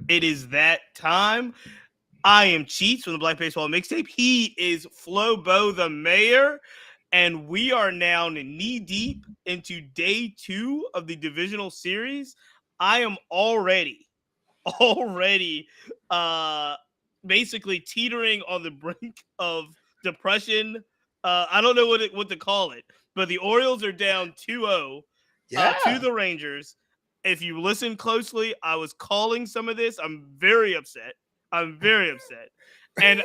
It is that time. I am Cheats from the Black Baseball Mixtape. He is Flobo the Mayor, and we are now knee deep into day 2 of the divisional series. I am already basically teetering on the brink of depression. I don't know what to call it, but the Orioles are down 2-0 to Yeah. the Rangers. If you listen closely, I was calling some of this. I'm very upset. And and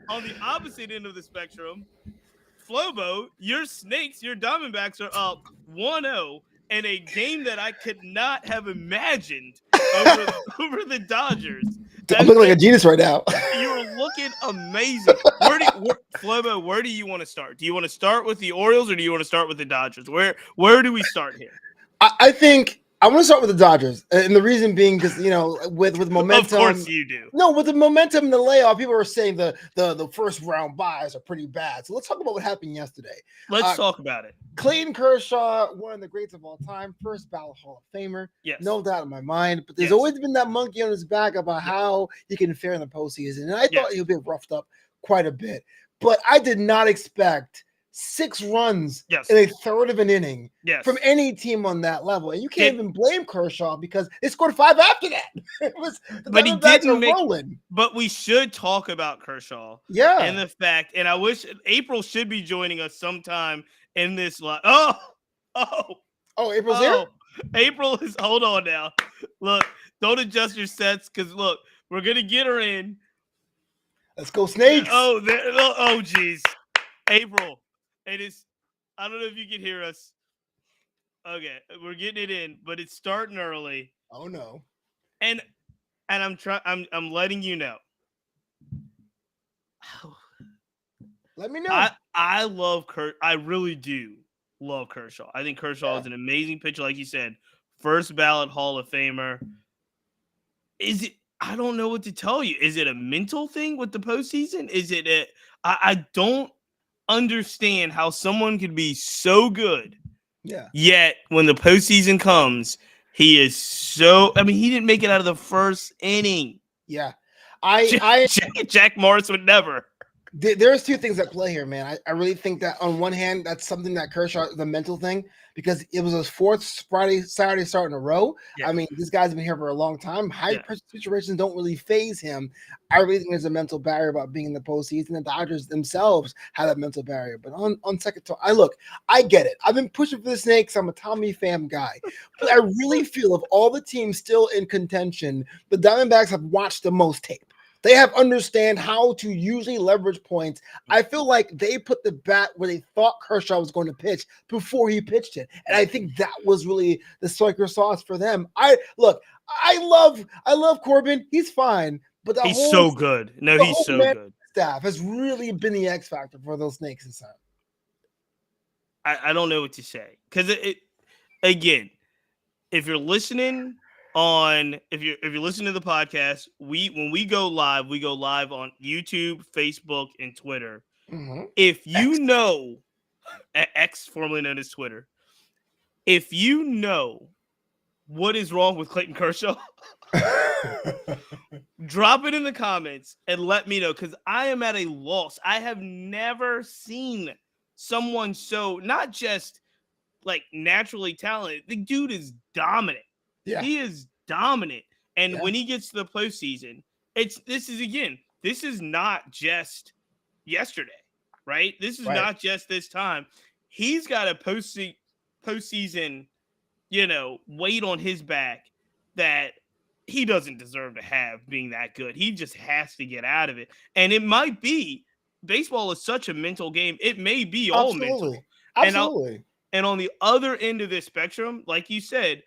on the opposite end of the spectrum, Flobo, your Snakes, your Diamondbacks are up 1-0 in a game that I could not have imagined over over the Dodgers. I'm looking like a genius right now. You're looking amazing. Flobo, where do you want to start? Do you want to start with the Orioles or do you want to start with the Dodgers? Where do we start here? I think I want to start with the Dodgers, and the reason being because with momentum. Of course you do. No, with the momentum and the layoff, people are saying the first round buys are pretty bad. So let's talk about what happened yesterday. Let's talk about it. Clayton Kershaw, one of the greats of all time, first ballot Hall of Famer. Yes. No doubt in my mind. But there's always been that monkey on his back about how he can fare in the postseason. And I thought he'll be roughed up quite a bit. But I did not expect 6 runs in a third of an inning from any team on that level. And you can't even blame Kershaw because they scored 5 after that. But he didn't rolling. But we should talk about Kershaw. Yeah. And the fact, and I wish April should be joining us sometime in this live. April's here? April is, hold on now. Look, don't adjust your sets because look, we're going to get her in. Let's go Snakes. Geez. April. It is, I don't know if you can hear us. Okay, we're getting it in, but it's starting early. Oh no. And I'm letting you know. Let me know. I love I really do love Kershaw. I think Kershaw is an amazing pitcher, like you said. First ballot Hall of Famer. I don't know what to tell you. Is it a mental thing with the postseason? Is it I don't understand how someone could be so good. Yeah. Yet when the postseason comes, he is so. I mean, he didn't make it out of the first inning. Yeah. Jack Morris would never. There's 2 things at play here, man. I really think that on one hand, that's something that Kershaw is a mental thing because it was his 4th Saturday start in a row. Yeah. I mean, this guy's been here for a long time. High pressure situations don't really phase him. I really think there's a mental barrier about being in the postseason. The Dodgers themselves have that mental barrier. But on second thought, I get it. I've been pushing for the Snakes. I'm a Tommy Pham guy. But I really feel of all the teams still in contention, the Diamondbacks have watched the most tape. They have understand how to usually leverage points. I feel like they put the bat where they thought Kershaw was going to pitch before he pitched it. And I think that was really the secret sauce for them. I love Corbin. He's fine. But he's so good. No, he's so good. Staff has really been the X factor for those Snakes this time. I don't know what to say. Because again, if you're listening if you're listening to the podcast, when we go live on YouTube, Facebook, and Twitter. Mm-hmm. If you know X, formerly known as Twitter, if you know what is wrong with Clayton Kershaw, drop it in the comments and let me know because I am at a loss. I have never seen someone so not just like naturally talented. The dude is dominant. Yeah. He is dominant. And when he gets to the postseason, this is not just yesterday, right? This is not just this time. He's got a postseason, weight on his back that he doesn't deserve to have being that good. He just has to get out of it. And it might be, baseball is such a mental game. It may be all mental. Absolutely. And on the other end of this spectrum, like you said,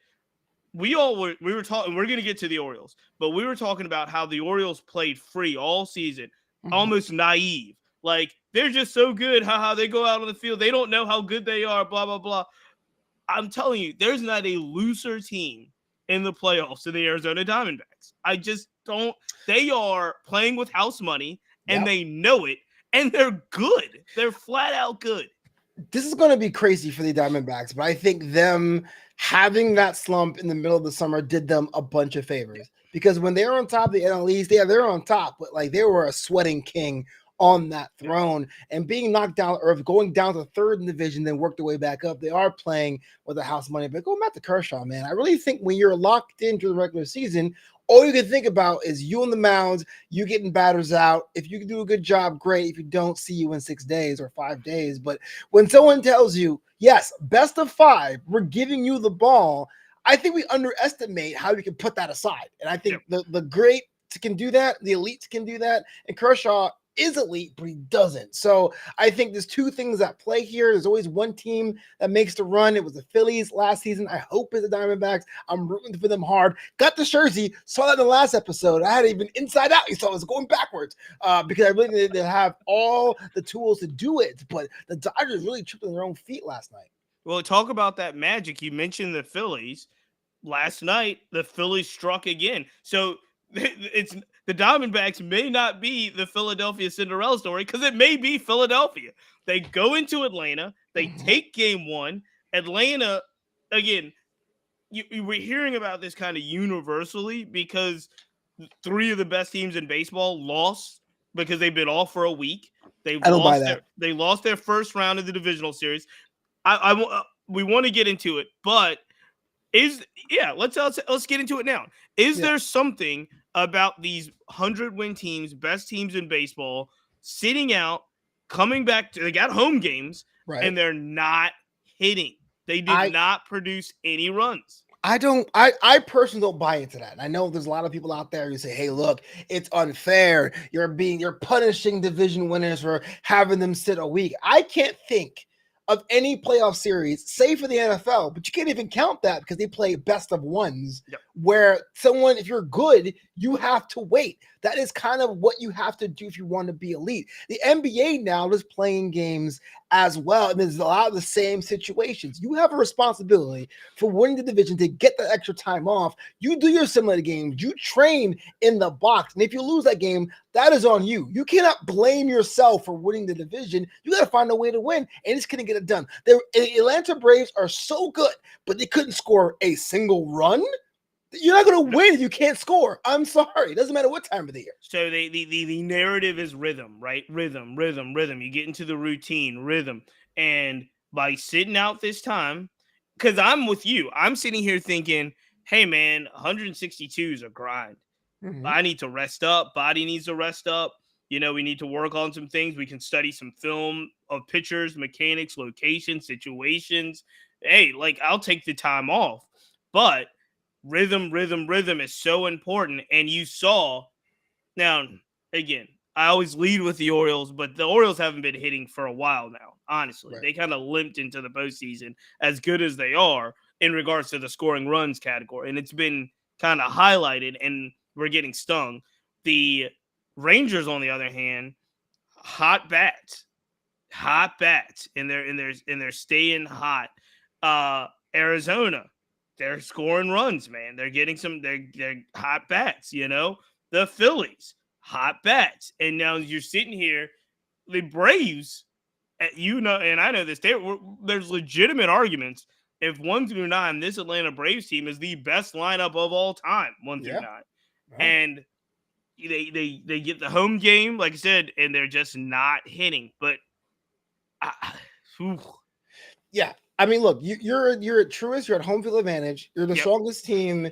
we were talking, we're going to get to the Orioles, but we were talking about how the Orioles played free all season, almost naive. Like, they're just so good. How they go out on the field. They don't know how good they are, blah, blah, blah. I'm telling you, there's not a looser team in the playoffs than the Arizona Diamondbacks. I just don't. They are playing with house money, and they know it, and they're good. They're flat out good. This is going to be crazy for the Diamondbacks, but I think them having that slump in the middle of the summer did them a bunch of favors because when they were on top of the NL East, yeah, they're on top, but like they were a sweating king on that throne and being knocked down or going down to third in the division, then worked their way back up. They are playing with the house money, but going back to Kershaw, man, I really think when you're locked into the regular season, all you can think about is you on the mound, you getting batters out. If you can do a good job, great. If you don't, see you in 6 days or 5 days. But when someone tells you, yes, best of 5, we're giving you the ball, I think we underestimate how we can put that aside. And I think the great can do that, the elites can do that, and Kershaw is elite, but he doesn't. So I think there's two things at play here. There's always one team that makes the run. It was the Phillies last season. I hope it's the Diamondbacks. I'm rooting for them hard. Got the jersey. Saw that in the last episode. I had it even inside out. You saw it was going backwards because I really think they have all the tools to do it. But the Dodgers really tripped on their own feet last night. Well, talk about that magic. You mentioned the Phillies. Last night, the Phillies struck again. So it's the Diamondbacks may not be the Philadelphia Cinderella story because it may be Philadelphia. They go into Atlanta, they take game 1. Atlanta, again, you were hearing about this kind of universally because 3 of the best teams in baseball lost because they've been off for a week. They lost their first round of the divisional series. We want to get into it, but let's get into it now. Is there something about these 100-win teams, best teams in baseball, sitting out, coming back they got home games, and they're not hitting? They did not produce any runs. I personally don't buy into that. And I know there's a lot of people out there who say, hey, look, it's unfair. You're punishing division winners for having them sit a week. I can't think of any playoff series, save for the NFL, but you can't even count that because they play best of ones where someone, if you're good, you have to wait. That is kind of what you have to do if you want to be elite. The NBA now is playing games as well, and there's a lot of the same situations. You have a responsibility for winning the division to get that extra time off. You do your simulated games. You train in the box, and if you lose that game, that is on you. You cannot blame yourself for winning the division. You got to find a way to win, and it's going to get it done. The Atlanta Braves are so good, but they couldn't score a single run. You're not going to win if you can't score. I'm sorry. It doesn't matter what time of the year. So the narrative is rhythm, right? Rhythm. You get into the routine, rhythm. And by sitting out this time, because I'm with you, I'm sitting here thinking, hey, man, 162 is a grind. Mm-hmm. I need to rest up. Body needs to rest up. We need to work on some things. We can study some film of pitchers, mechanics, locations, situations. Hey, I'll take the time off. But rhythm is so important. And you saw, now, again, I always lead with the Orioles, but the Orioles haven't been hitting for a while now, honestly. Right. They kind of limped into the postseason as good as they are in regards to the scoring runs category. And it's been kind of highlighted, and we're getting stung. The Rangers, on the other hand, hot bats, and they're staying hot. Arizona, they're scoring runs, man. They're getting they're hot bats, The Phillies, hot bats. And now you're sitting here, the Braves, and I know this, there's legitimate arguments. If 1 through 9, this Atlanta Braves team is the best lineup of all time, 1 through 9. Uh-huh. And they get the home game, like I said, and they're just not hitting. But yeah, I mean, look, you're at Truist, you're at home field advantage. You're the strongest team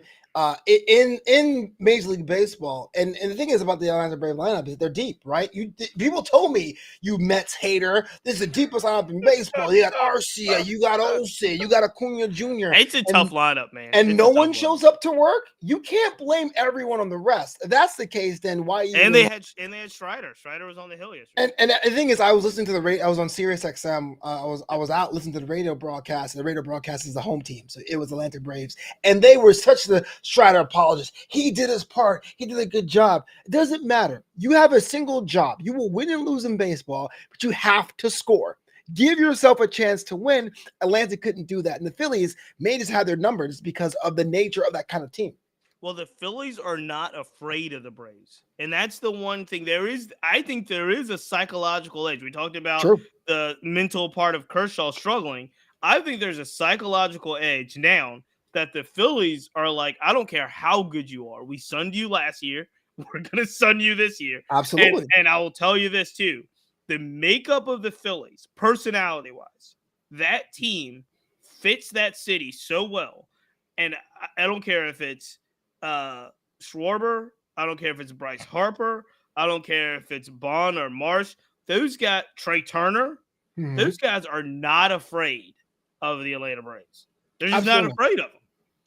in Major League Baseball. And the thing is about the Atlanta Braves lineup is they're deep, right? People told me, you Mets hater, this is the deepest lineup in baseball. You got Arcia, you got Olsen, you got Acuna Jr. It's a tough lineup, man. And no one shows up to work. You can't blame everyone on the rest. If that's the case, then why? They had Strider. Strider was on the hill yesterday. And the thing is, I was listening to the radio. I was on Sirius XM. I was out listening to the radio broadcast. And the radio broadcast is the home team, so it was Atlanta Braves, and they were such the Strider apologist. He did his part. He did a good job. It doesn't matter. You have a single job. You will win and lose in baseball, but you have to score. Give yourself a chance to win. Atlanta couldn't do that. And the Phillies may just have their numbers because of the nature of that kind of team. Well, the Phillies are not afraid of the Braves. And that's the one thing I think there is a psychological edge. We talked about True. the mental part of Kershaw struggling. I think there's a psychological edge now that the Phillies are like, I don't care how good you are. We sunned you last year. We're going to sun you this year. Absolutely. And I will tell you this too. The makeup of the Phillies, personality-wise, that team fits that city so well. And I don't care if it's Schwarber. I don't care if it's Bryce Harper. I don't care if it's Bond or Marsh. Those guys, Trey Turner, those guys are not afraid of the Atlanta Braves. They're just not afraid of them.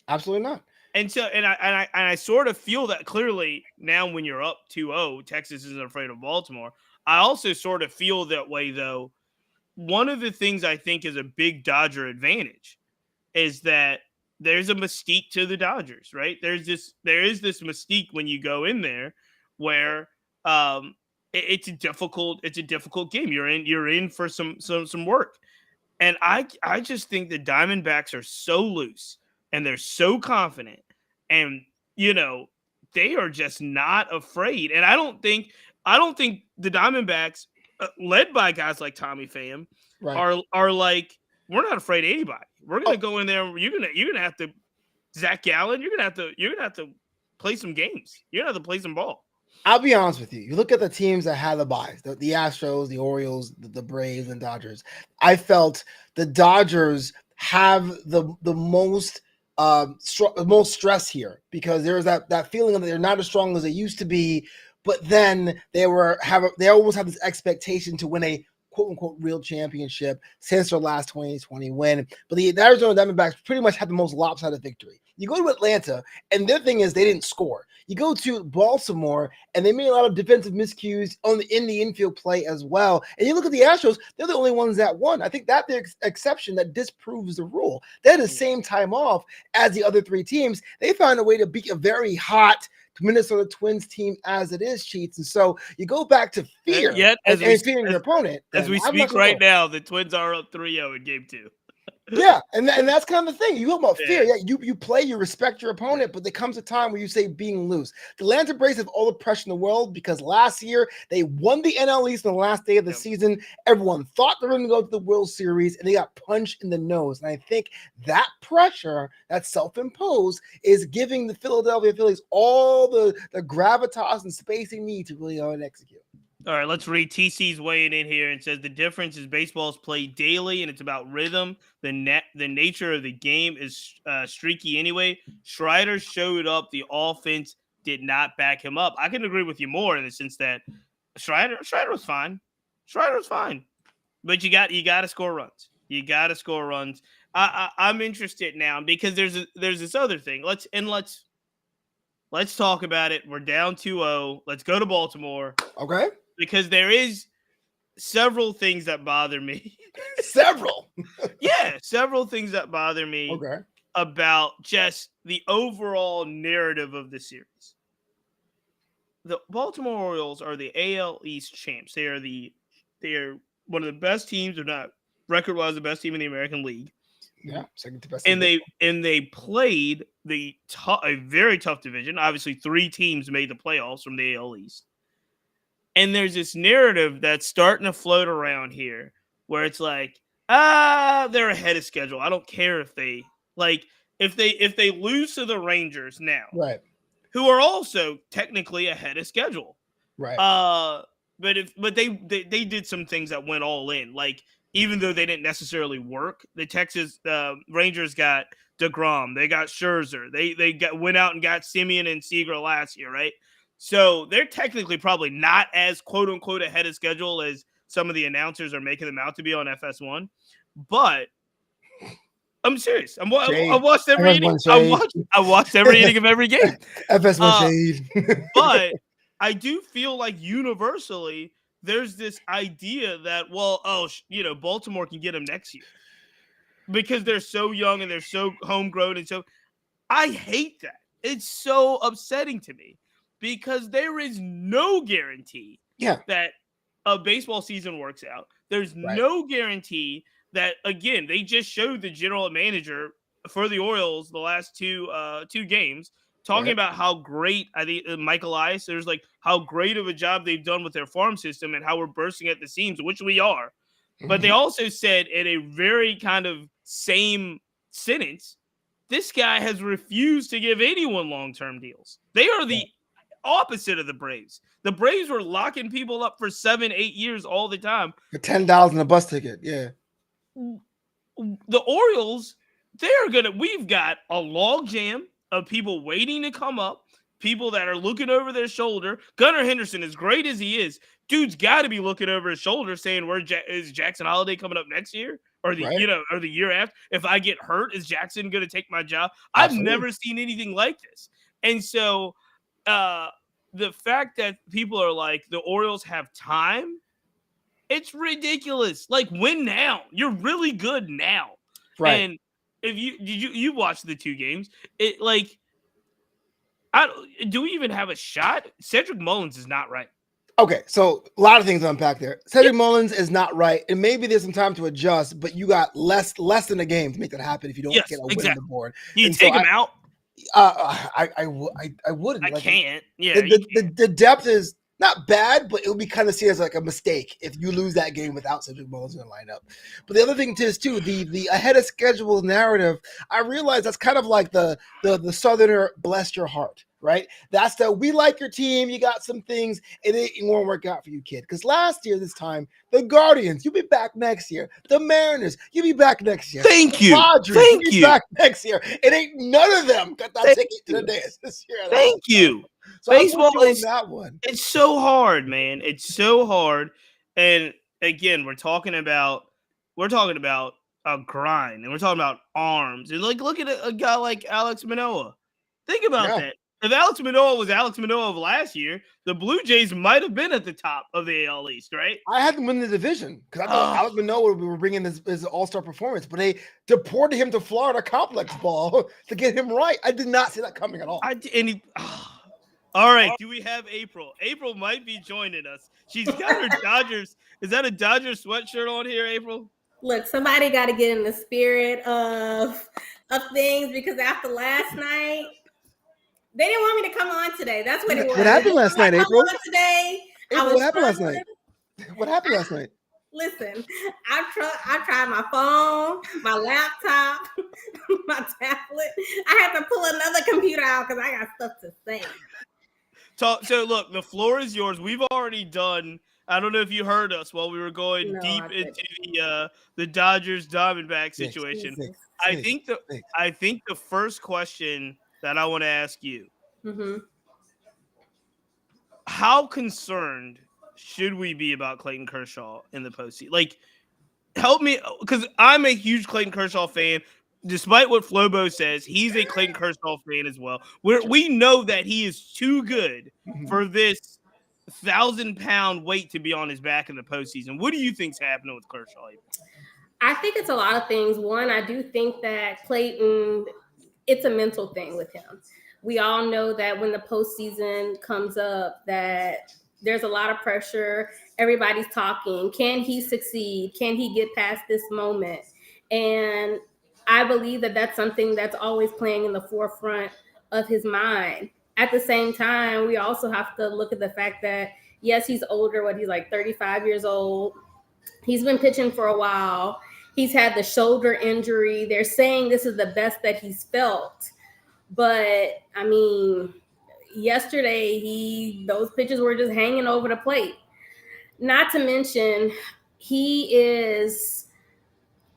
Absolutely not. And so, and I sort of feel that clearly now when you're up 2-0, Texas isn't afraid of Baltimore. I also sort of feel that way, though. One of the things I think is a big Dodger advantage is that there's a mystique to the Dodgers, right? There is this mystique when you go in there where it's a difficult game. You're in for some work. And I just think the Diamondbacks are so loose and they're so confident, and they are just not afraid. And I don't think the Diamondbacks, led by guys like Tommy Pham, are like, we're not afraid of anybody. We're gonna go in there. You're gonna have to, Zach Gallen. You're gonna have to play some games. You're gonna have to play some ball. I'll be honest with you. You look at the teams that had the byes, the Astros, the Orioles, the Braves, and Dodgers. I felt the Dodgers have the most most stress here because there's that feeling that they're not as strong as they used to be, but then they almost have this expectation to win a quote unquote real championship since their last 2020 win. But the Arizona Diamondbacks pretty much had the most lopsided victory. You go to Atlanta, and their thing is they didn't score. You go to Baltimore, and they made a lot of defensive miscues in the infield play as well. And you look at the Astros, they're the only ones that won. I think that's the exception that disproves the rule. They had the same time off as the other three teams. They found a way to beat a very hot Minnesota Twins team as it is, Cheats. And so you go back to fear and fearing your opponent. As we speak right now, the Twins are up 3-0 in game 2. Yeah, and that's kind of the thing. You talk about fear. Yeah, you play, you respect your opponent, but there comes a time where you say being loose. The Atlanta Braves have all the pressure in the world because last year they won the NL East on the last day of the season. Everyone thought they were going to go to the World Series, and they got punched in the nose. And I think that pressure, that's self-imposed, is giving the Philadelphia Phillies all the gravitas and space they need to really go and execute. All right, let's read TC's weighing in here and says the difference is baseball is played daily and it's about rhythm. The nature of the game is streaky anyway. Strider showed up. The offense did not back him up. I can agree with you more in the sense that Strider was fine. Strider was fine, but you got to score runs. You got to score runs. I'm interested now because there's this other thing. Let's talk about it. We're down 2-0. Let's go to Baltimore. Okay. Because there is several things that bother me. Several? Yeah, several things that bother me about just the overall narrative of the series. The Baltimore Orioles are the AL East champs. They are one of the best teams, if not record-wise the best team in the American League. Yeah, second to best. And they played a very tough division. Obviously, 3 teams made the playoffs from the AL East. And there's this narrative that's starting to float around here where it's like, they're ahead of schedule. I don't care if they lose to the Rangers now, right, who are also technically ahead of schedule, right. But they did some things that went all in. Like, even though they didn't necessarily work, the Texas Rangers got DeGrom, they got Scherzer, they went out and got Simeon and Seager last year, right? So they're technically probably not as quote unquote ahead of schedule as some of the announcers are making them out to be on FS1. But I'm serious. I watched every inning. I watched every inning of every game. FS1 shade. But I do feel like universally there's this idea that, Baltimore can get them next year because they're so young and they're so homegrown. And so I hate that. It's so upsetting to me. Because there is no guarantee that a baseball season works out. There's no guarantee that, again, they just showed the general manager for the Orioles the last two games talking about how great I think Michael Elias, there's like how great of a job they've done with their farm system and how we're bursting at the seams, which we are. But they also said in a very kind of same sentence, this guy has refused to give anyone long-term deals. They are the opposite of the Braves. The Braves were locking people up for 7-8 years all the time. For $10 in a bus ticket. Yeah. The Orioles, we've got a log jam of people waiting to come up, people that are looking over their shoulder. Gunnar Henderson, as great as he is, dude's got to be looking over his shoulder saying, is Jackson Holiday coming up next year? Or or the year after? If I get hurt, is Jackson going to take my job? Absolutely. I've never seen anything like this. And so the fact that people are like, the Orioles have time, it's ridiculous. Like, win now. You're really good now. Right. And if you watch the two games, it like, do we even have a shot? Cedric Mullins is not right. Okay, so a lot of things to unpack there. Cedric Mullins is not right, and maybe there's some time to adjust, but you got less than a game to make that happen if you don't get a win on the board. You take him out? I wouldn't. I can't. Yeah. The depth is not bad, but it would be kind of seen as like a mistake if you lose that game without Cedric Mullins in the lineup. But the other thing is too, the ahead of schedule narrative. I realize that's kind of like the Southerner bless your heart, right? That's we like your team. You got some things, it won't work out for you, kid. Because last year, this time, the Guardians, you'll be back next year. The Mariners, you'll be back next year. Thank you. Padres, you'll be back next year. It ain't none of them got that ticket to the dance this year. Thank you. So baseball is that one. It's so hard, man. It's so hard. And again, we're talking about a grind, and we're talking about arms. And like, look at a guy like Alex Manoah. Think about that. If Alex Manoah was Alex Manoah of last year, the Blue Jays might have been at the top of the AL East, right? I had them win the division because I thought Alex Manoah would be bringing his all-star performance, but they deported him to Florida complex ball to get him right. I did not see that coming at all. All right, do we have April? April might be joining us. She's got her Dodgers. Is that a Dodgers sweatshirt on here, April? Look, somebody got to get in the spirit of things because after last night, they didn't want me to come on today. That's what it was. What happened last night, April? Today, what happened last night? What happened last night? Listen, I tried my phone, my laptop, my tablet. I had to pull another computer out because I got stuff to say. So look, the floor is yours. We've already done. I don't know if you heard us while we were going deep into the Dodgers Diamondback situation. I think the first question that I want to ask you: how concerned should we be about Clayton Kershaw in the postseason? Like, help me, because I'm a huge Clayton Kershaw fan. Despite what Flobo says, he's a Clayton Kershaw fan as well. We know that he is too good for this 1,000-pound weight to be on his back in the postseason. What do you think's happening with Kershaw? I think it's a lot of things. One, I do think that Clayton, it's a mental thing with him. We all know that when the postseason comes up, that there's a lot of pressure. Everybody's talking. Can he succeed? Can he get past this moment? And I believe that that's something that's always playing in the forefront of his mind. At the same time, we also have to look at the fact that, yes, he's older. He's like 35 years old. He's been pitching for a while. He's had the shoulder injury. They're saying this is the best that he's felt. But, I mean, yesterday, those pitches were just hanging over the plate. Not to mention, he is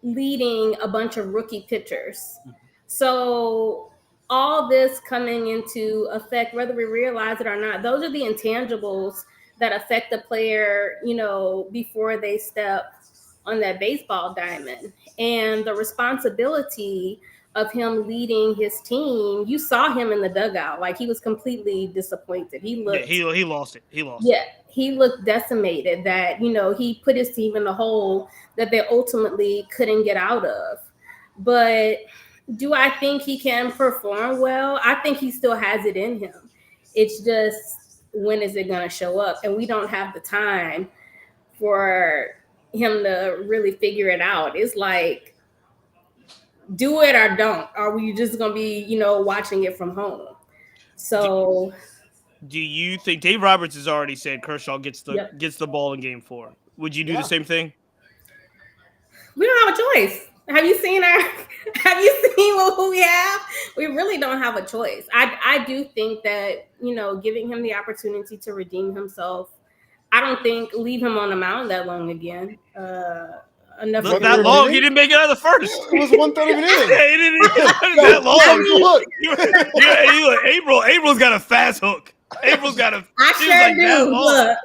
leading a bunch of rookie pitchers. So all this coming into effect, whether we realize it or not, those are the intangibles that affect the player, before they step on that baseball diamond. And the responsibility of him leading his team, you saw him in the dugout. Like, he was completely disappointed. He looked. Yeah, he lost it. He looked decimated that, he put his team in the hole that they ultimately couldn't get out of. But do I think he can perform well? I think he still has it in him. It's just, when is it going to show up? And we don't have the time for him to really figure it out. It's like, do it or don't. Are we just going to be, watching it from home? So, do you think Dave Roberts has already said Kershaw gets yep. the ball in Game 4? Would you do the same thing? We don't have a choice. Have you seen have you seen who we have? We really don't have a choice. I do think that, giving him the opportunity to redeem himself, I don't think leave him on the mound that long again. Not that long. He didn't make it out of the first. It was 1/3 of an inning. Yeah, he didn't that long. April's got a fast hook. April's got a. I sure do. Look,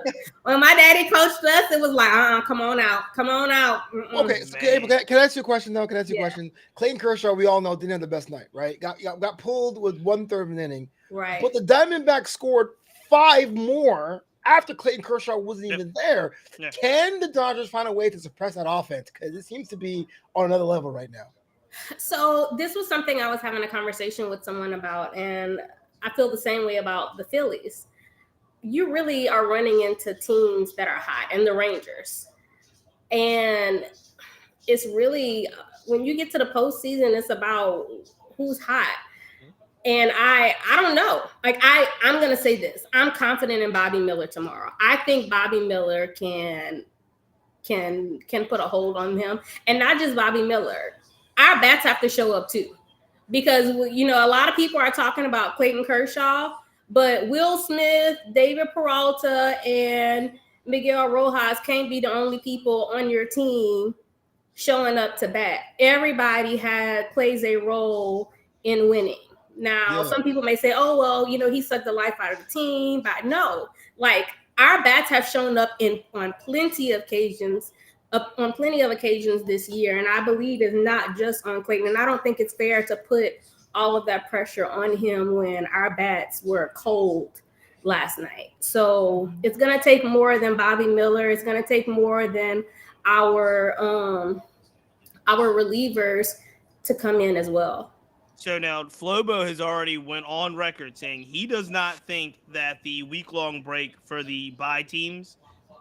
when my daddy coached us, it was like, come on out. Mm-mm. Okay, so April, can I ask you a question though? Question? Clayton Kershaw, we all know, didn't have the best night, right? Got pulled with 1/3 of an inning, right? But the Diamondbacks scored 5 more after Clayton Kershaw wasn't even there. Yeah. Can the Dodgers find a way to suppress that offense? Because it seems to be on another level right now. So this was something I was having a conversation with someone about, and I feel the same way about the Phillies. You really are running into teams that are hot, and the Rangers. And it's really, when you get to the postseason, it's about who's hot. And I don't know. Like I'm gonna say this. I'm confident in Bobby Miller tomorrow. I think Bobby Miller can put a hold on him, and not just Bobby Miller. Our bats have to show up too, because a lot of people are talking about Clayton Kershaw, but Will Smith, David Peralta, and Miguel Rojas can't be the only people on your team showing up to bat. Everybody plays a role in winning. Now, some people may say, oh, well, he sucked the life out of the team. But no, like our bats have shown up on plenty of occasions this year. And I believe it's not just on Clayton. And I don't think it's fair to put all of that pressure on him when our bats were cold last night. So it's going to take more than Bobby Miller. It's going to take more than our relievers to come in as well. So now Flobo has already went on record saying he does not think that the week-long break for the bye teams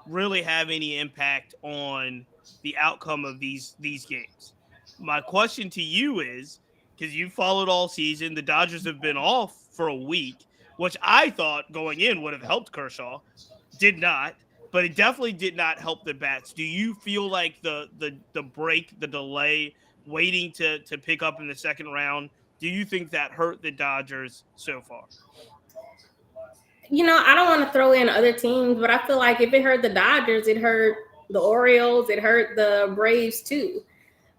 really have any impact on the outcome of these games. My question to you is, because you followed all season, the Dodgers have been off for a week, which I thought going in would have helped Kershaw. Did not, but it definitely did not help the bats. Do you feel like the break, the delay, waiting to pick up in the second round, do you think that hurt the Dodgers so far? I don't want to throw in other teams, but I feel like if it hurt the Dodgers, it hurt the Orioles, it hurt the Braves too.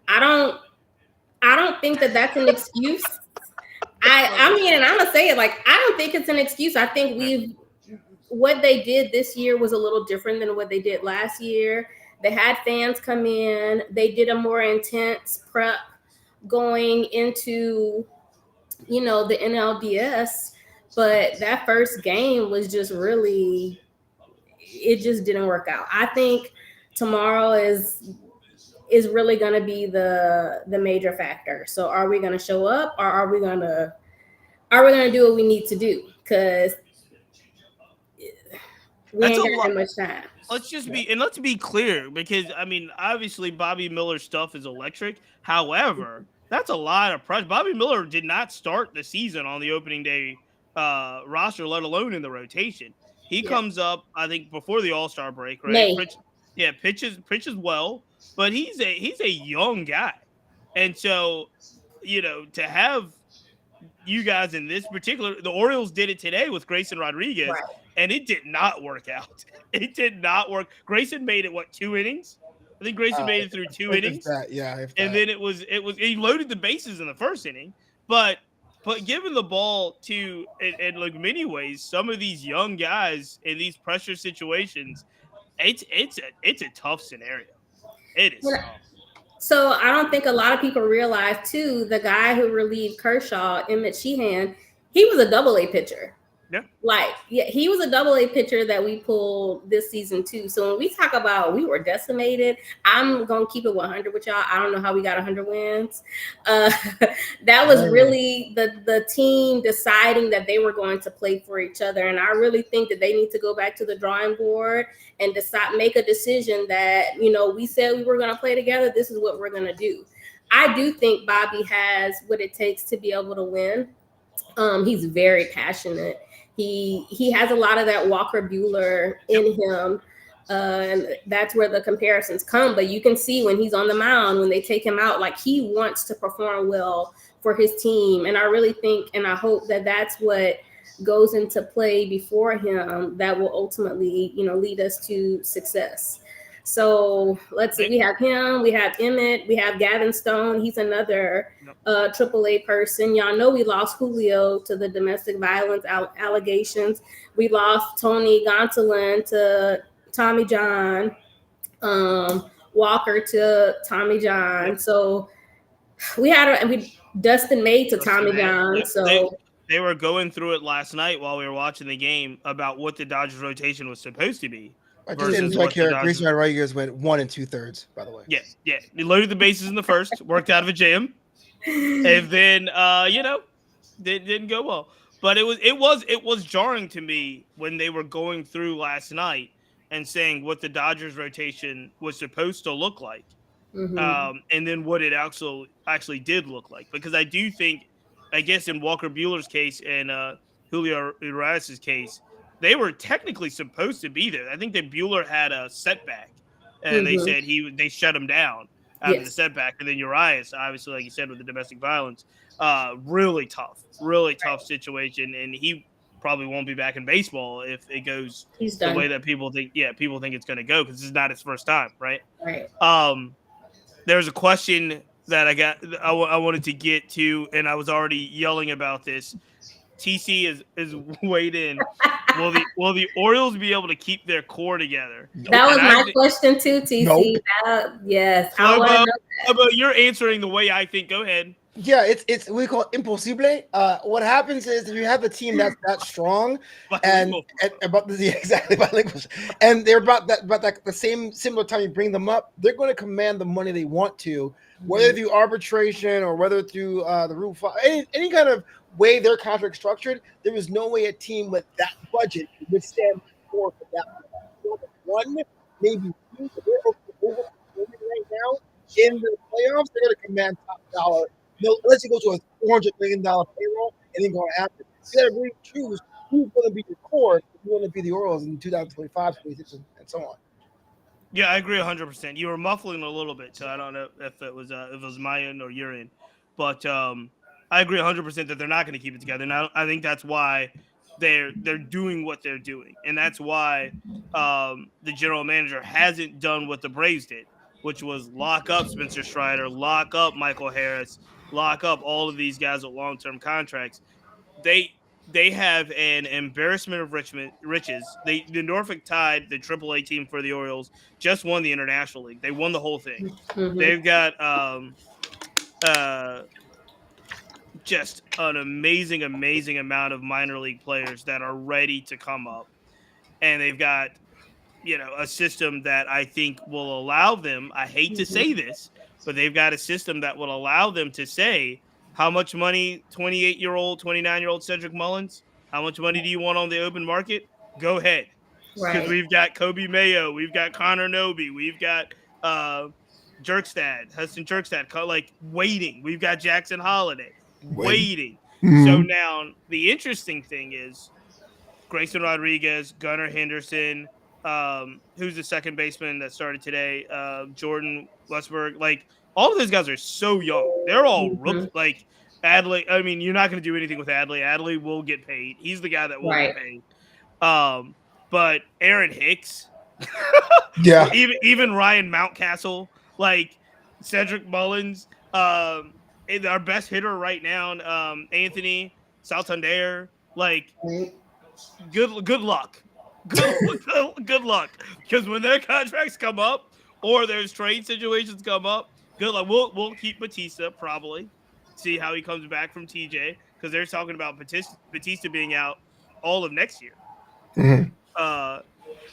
I don't think that that's an excuse. I mean, and I'm gonna say it, like, I don't think it's an excuse. I think what they did this year was a little different than what they did last year. They had fans come in. They did a more intense prep going into, the NLDS. But that first game was just really, it just didn't work out. I think tomorrow is really going to be the major factor. So are we going to show up, or are we going to do what we need to do? Because we ain't got that much time. Let's be clear, because I mean, obviously Bobby Miller's stuff is electric. However, that's a lot of pressure. Bobby Miller did not start the season on the opening day roster, let alone in the rotation. He comes up, I think, before the All-Star break, right? Pitches well, but he's a young guy, and so to have you guys in this particular, the Orioles did it today with Grayson Rodriguez. Right. And it did not work out. It did not work. Grayson made it 2 innings? I think Grayson made it through 2 innings. And then it was he loaded the bases in the first inning, but giving the ball to in like many ways some of these young guys in these pressure situations, it's a tough scenario. It is tough. So I don't think a lot of people realize too, the guy who relieved Kershaw, Emmett Sheehan, he was a Double-A pitcher. Yeah. He was a Double-A pitcher that we pulled this season too. So when we talk about we were decimated, I'm gonna keep it 100 with y'all. I don't know how we got 100 wins. That was really the team deciding that they were going to play for each other, and I really think that they need to go back to the drawing board and make a decision that we said we were going to play together. This is what we're going to do. I do think Bobby has what it takes to be able to win. He's very passionate. He has a lot of that Walker Bueller in him. And that's where the comparisons come. But you can see when he's on the mound, when they take him out, like he wants to perform well for his team. And I really think and I hope that that's what goes into play before him that will ultimately, lead us to success. So let's see. We have him. We have Emmett. We have Gavin Stone. He's another AAA person. Y'all know we lost Julio to the domestic violence allegations. We lost Tony Gonsolin to Tommy John. Walker to Tommy John. Yep. So we Dustin May to Tommy John. Yep. So they were going through it last night while we were watching the game about what the Dodgers rotation was supposed to be. I just didn't like here. Grayson Rodriguez went 1 2/3, by the way. Yeah. He loaded the bases in the first, worked out of a jam, and then didn't go well. But it was jarring to me when they were going through last night and saying what the Dodgers rotation was supposed to look like, and then what it actually did look like. Because I do think, I guess in Walker Bueller's case and Julio Urias's case, they were technically supposed to be there. I think that Bueller had a setback, and they said they shut him down out of the setback. And then Urias, obviously, like you said, with the domestic violence, really tough situation, and he probably won't be back in baseball if it goes the way that people think. Yeah, people think it's going to go because this is not his first time, right? Right. There's a question that I wanted to get to, and I was already yelling about this. TC is weighed in. Will the Orioles be able to keep their core together? That was my question too, TC. Nope. Yes. But you're answering the way I think. Go ahead. Yeah, it's we call it impossible. What happens is if you have a team that's that strong and about exactly bilingual, and they're about the same similar time you bring them up, they're going to command the money they want to, whether through arbitration or whether through the rule, any kind of way their contract structured. There is no way a team with that budget would stand for that. One, maybe two, but they're over right now in the playoffs. They're going to command top dollar. Unless you go to a $400 million payroll, it ain't going to happen. You got to really choose who's going to be your core if you want to be the Orioles in 2025, 26, and so on. Yeah, I agree 100%. You were muffling a little bit, so I don't know if it was my end or your end, but I agree 100% that they're not going to keep it together. Now, I think that's why they're doing what they're doing, and that's why the general manager hasn't done what the Braves did, which was lock up Spencer Strider, lock up Michael Harris, lock up all of these guys with long-term contracts. They have an embarrassment of riches. The Norfolk Tide, the AAA team for the Orioles, just won the International League. They won the whole thing. They've got just an amazing amount of minor league players that are ready to come up, and they've got a system that I think will allow them. I hate to say this, but they've got a system that will allow them to say, how much money 28-year-old, 29-year-old Cedric Mullins, how much money do you want on the open market? Go ahead. Because we've got Kobe Mayo, we've got Connor Noby, we've got Huston Jerkstad, like waiting. We've got Jackson Holiday waiting. So now the interesting thing is Grayson Rodriguez, Gunnar Henderson, who's the second baseman that started today, Jordan Westberg. Like, all of those guys are so young. They're all rookie. Like, Adley, I mean, you're not going to do anything with Adley. Adley will get paid. He's the guy that will get paid. But Aaron Hicks, even Ryan Mountcastle, like Cedric Mullins, our best hitter right now, Anthony Santander, like, good luck. Good luck. Because when their contracts come up or there's trade situations come up, good luck. We'll keep Batista probably. See how he comes back from TJ, because they're talking about Batista being out all of next year. But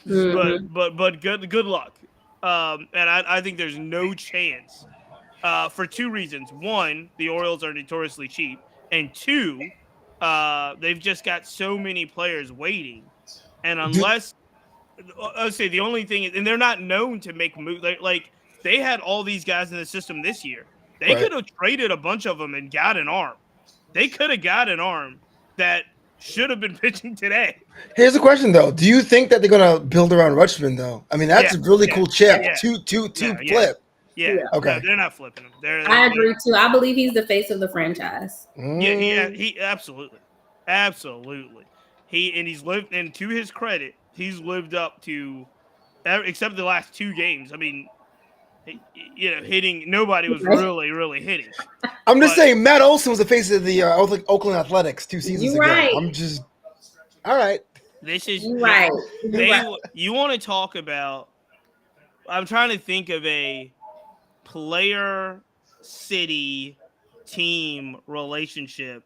good luck. And I think there's no chance for two reasons. one, the Orioles are notoriously cheap, and two, they've just got so many players waiting, and unless I'd say the only thing is, and they're not known to make moves. Like they had all these guys in the system this year. They could have traded a bunch of them and got an arm. They could have got an arm that should have been pitching today. Here's the question, though. Do you think that they're going to build around Rutschman, though? I mean, that's a really cool chip to flip. Yeah. Okay. No, they're not flipping him. I agree, too. I believe he's the face of the franchise. Yeah, he absolutely. Absolutely. He's lived, and to his credit, he's lived up to, except the last 2 games. I mean, hitting, nobody was really hitting. I'm just saying, Matt Olson was the face of the Oakland Athletics 2 seasons ago. Right. I'm just, all right. This is right. You want to talk about, I'm trying to think of a player, city, team relationship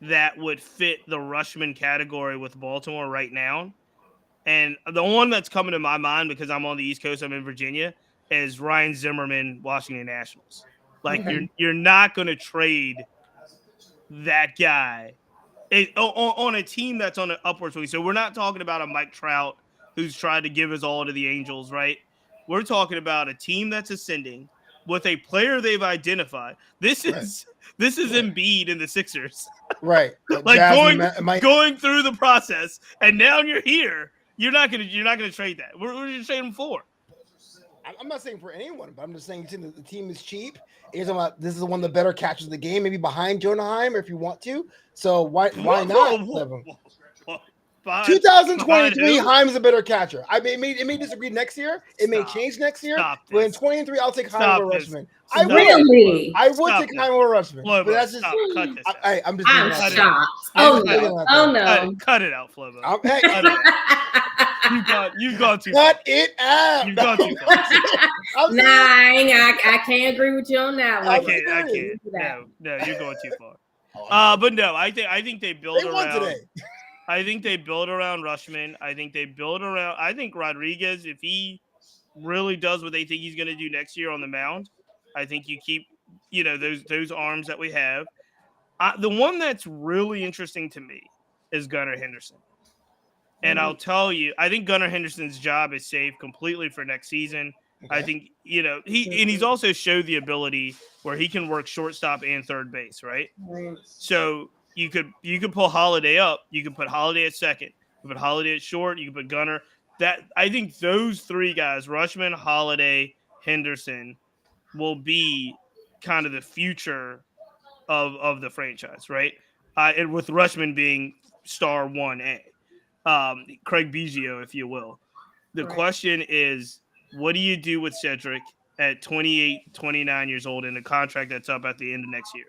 that would fit the Rutschman category with Baltimore right now. And the one that's coming to my mind, because I'm on the East Coast, I'm in Virginia, is Ryan Zimmerman, Washington Nationals. Like, you're not going to trade that guy on a team that's on an upward swing. So we're not talking about a Mike Trout who's tried to give his all to the Angels, right? We're talking about a team that's ascending with a player they've identified. This is Embiid in the Sixers. Right. Like going through the process, and now you're here. You're not gonna trade that. We're gonna trade him for. I'm not saying for anyone, but I'm just saying the team is cheap. This is one of the better catchers of the game, maybe behind Jonah Heimer if you want to. So why not? 2023, Heimer's a better catcher. It may disagree next year. It may change next year. But in 23, I'll take Heimer over Rutschman. I would take Heimer over Rutschman. But that's just. I'm shocked. Oh no! Cut it out, Flobo. Hey, You've gone too. Cut it out. You've gone too far. I can't agree with you on that one. I can't. No, you're going too far. But no, I think they build around. Today. I think they build around Rutschman. I think Rodriguez, if he really does what they think he's going to do next year on the mound, I think you keep, those arms that we have. The one that's really interesting to me is Gunnar Henderson. And I'll tell you, I think Gunnar Henderson's job is safe completely for next season. Okay. I think, he's also showed the ability where he can work shortstop and third base, right? So you could pull Holiday up. You could put Holiday at second. You could put Holiday at short. You could put Gunnar. I think those 3 guys, Rutschman, Holiday, Henderson, will be kind of the future of the franchise, right? And with Rutschman being star 1A. Craig Biggio, if you will. The question is, what do you do with Cedric at 28, 29 years old in a contract that's up at the end of next year?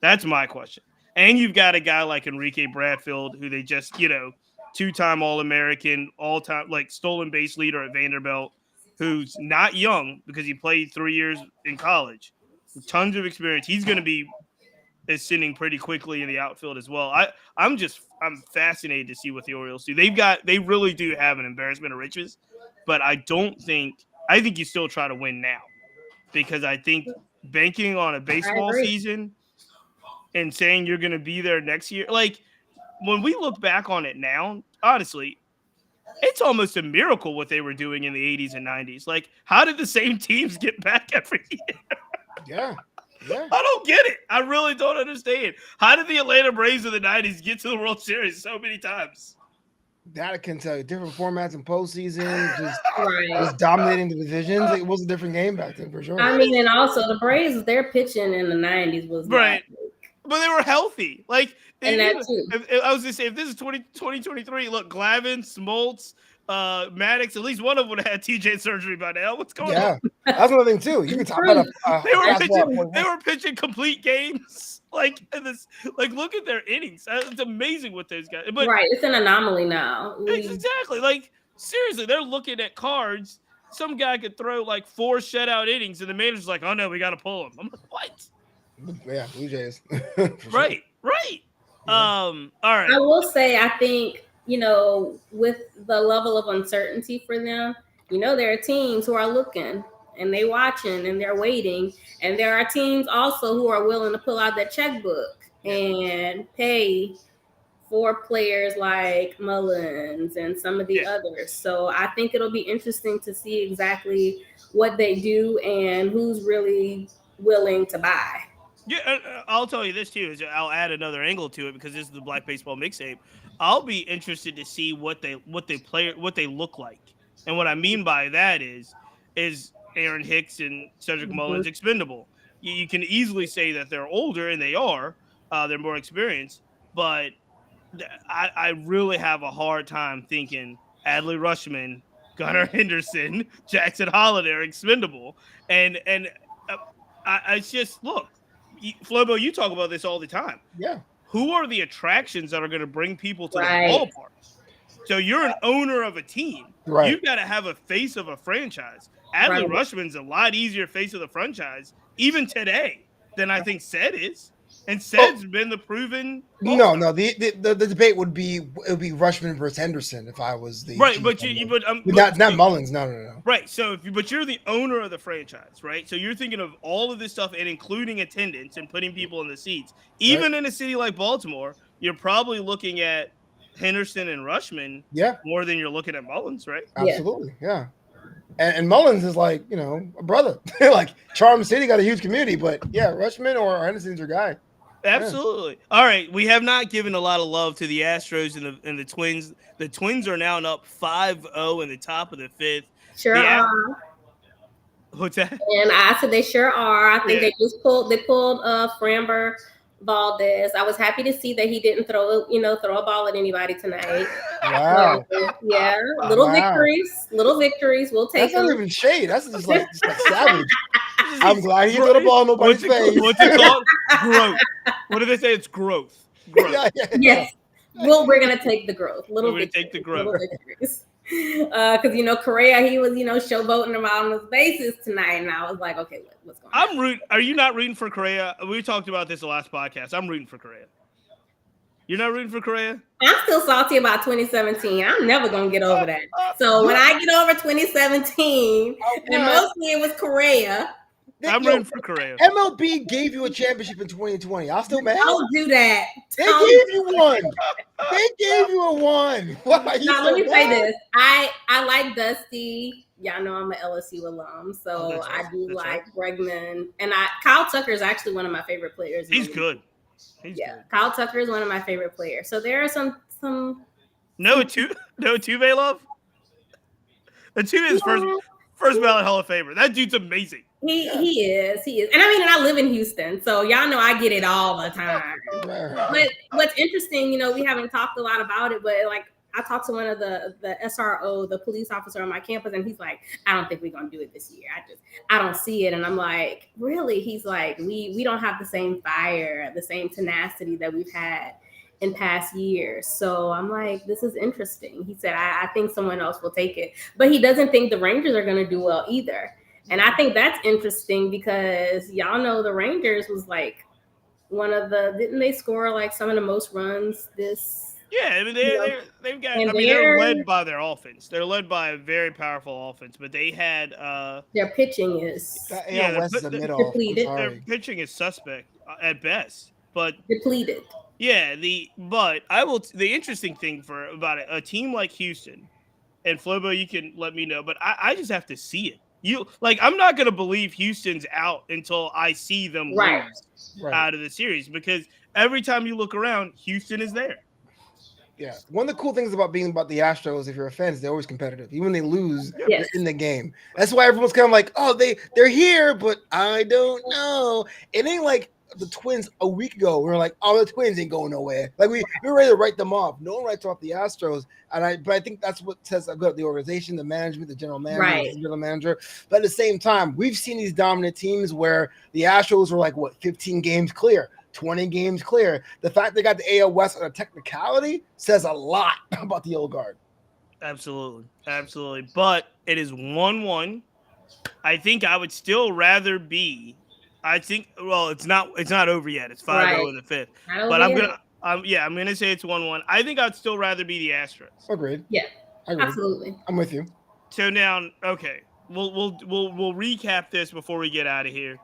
That's my question. And you've got a guy like Enrique Bradfield, who they just, 2-time All-American, all-time, like, stolen base leader at Vanderbilt, who's not young because he played 3 years in college. With tons of experience. He's going to be ascending pretty quickly in the outfield as well. I'm fascinated to see what the Orioles do. They really do have an embarrassment of riches, but I think you still try to win now, because I think banking on a baseball season and saying you're going to be there next year, like, when we look back on it now, honestly, it's almost a miracle what they were doing in the 80s and 90s. Like, how did the same teams get back every year? Yeah. I don't get it. I really don't understand. How did the Atlanta Braves of the 90s get to the World Series so many times? That I can tell you. Different formats in postseason, just dominating the divisions. It was a different game back then, for sure. I mean, and also the Braves, their pitching in the 90s was right. But they were healthy. Like, and that too. I was going to say, if this is 2023, look, Glavine, Smoltz, Maddox, at least one of them would have had TJ surgery by now. What's going on? Yeah, that's another thing too. You can talk about they were pitching complete games. Like look at their innings. It's amazing what those guys. But it's an anomaly now. Exactly. Like, seriously, they're looking at cards. Some guy could throw like 4 shutout innings, and the manager's like, "Oh no, we got to pull him." I'm like, "What?" Yeah, Blue Jays. Right. Yeah. All right. I will say, I think, with the level of uncertainty for them, there are teams who are looking and they watching and they're waiting. And there are teams also who are willing to pull out their checkbook and pay for players like Mullins and some of the others. So I think it'll be interesting to see exactly what they do and who's really willing to buy. Yeah, I'll tell you this too. Is I'll add another angle to it because this is the Black Baseball Mixtape. I'll be interested to see what they look like, and what I mean by that is Aaron Hicks and Cedric Mhm. Mullins expendable. You can easily say that they're older, and they are. They're more experienced, but I really have a hard time thinking Adley Rushman, Gunnar Henderson, Jackson Holliday are expendable, and uh, it's just look, Flobo, you talk about this all the time. Yeah. Who are the attractions that are going to bring people to this Right. ballpark? So you're an owner of a team. Right. You've got to have a face of a franchise. Adley Right. Rushman's a lot easier face of the franchise, even today, than I think Ced is. And Ced's been the proven all-star. No. The debate would be Rushman versus Henderson if I was the Right, GM. but Not Mullins. No. right. So but you're the owner of the franchise, right? So you're thinking of all of this stuff and including attendance and putting people in the seats. Even in a city like Baltimore, you're probably looking at Henderson and Rushman more than you're looking at Mullins, right? Absolutely, yeah. And Mullins is like, a brother. Like Charm City got a huge community, but yeah, Rushman or Henderson's your guy. Absolutely. Yeah. All right, we have not given a lot of love to the Astros and the Twins. The Twins are now up 5-0 in the top of the fifth. Sure are. What's that? And I said they sure are. I think they pulled Framber Valdez. I was happy to see that he didn't throw a ball at anybody tonight. Wow. Yeah. Little victories. We'll take them. That's not even shade. That's just like savage. I'm glad he threw the ball in nobody's face. What's it called? Growth. What do they say? It's growth. Yeah. Yes. Well, we're gonna take the growth. We're gonna take the growth. Little victories. Because Correa, he was showboating him out on his bases tonight, and I was like, okay, what's going on? Are you not rooting for Correa? We talked about this the last podcast. I'm rooting for Correa. You're not rooting for Correa? I'm still salty about 2017. I'm never gonna get over that. So when I get over 2017, and mostly it was Correa. I'm rooting for Correa. MLB gave you a championship in 2020. I'll still mad. Don't do that. They gave you one. They gave you a one. Now let me say this. I like Dusty. Y'all know I'm an LSU alum, so I do like Bregman. And Kyle Tucker is actually one of my favorite players. He's good. He's good. Kyle Tucker is one of my favorite players. So there are some No Tuve love? Tuve is first ballot Hall of Famer. That dude's amazing. He is. And I live in Houston, so y'all know I get it all the time. But what's interesting, we haven't talked a lot about it, but like I talked to one of the SRO, the police officer on my campus, and he's like, I don't think we're gonna do it this year. I don't see it. And I'm like, really? He's like, we don't have the same fire, the same tenacity that we've had in past years. So I'm like, this is interesting. He said, I think someone else will take it. But he doesn't think the Rangers are gonna do well either. And I think that's interesting because y'all know the Rangers was like didn't they score like some of the most runs this? Yeah, I mean they're led by their offense. They're led by a very powerful offense, but they had their pitching is depleted. Their pitching is suspect at best, but depleted. Yeah, the interesting thing about a team like Houston, and Flobo, you can let me know, but I just have to see it. I'm not going to believe Houston's out until I see them lose out of the series, because every time you look around, Houston is there. Yeah. One of the cool things about the Astros, if you're a fan, is they're always competitive. Even when they lose, they're in the game. That's why everyone's kind of like, oh, they're here, but I don't know. It ain't like the Twins a week ago. We were like, oh, the Twins ain't going nowhere. Like we were ready to write them off. No one writes off the Astros. But I think that's what says about the organization, the management, the general manager, the general manager. But at the same time, we've seen these dominant teams where the Astros were like, 15 games clear, 20 games clear. The fact they got the AL West on a technicality says a lot about the old guard. Absolutely. But it is 1-1. I think I would still rather be. It's not over yet. It's 5-0 in the fifth. But I'm gonna say it's 1-1. I think I'd still rather be the Astros. Agreed. Yeah, absolutely. I'm with you. So now, okay, we'll recap this before we get out of here.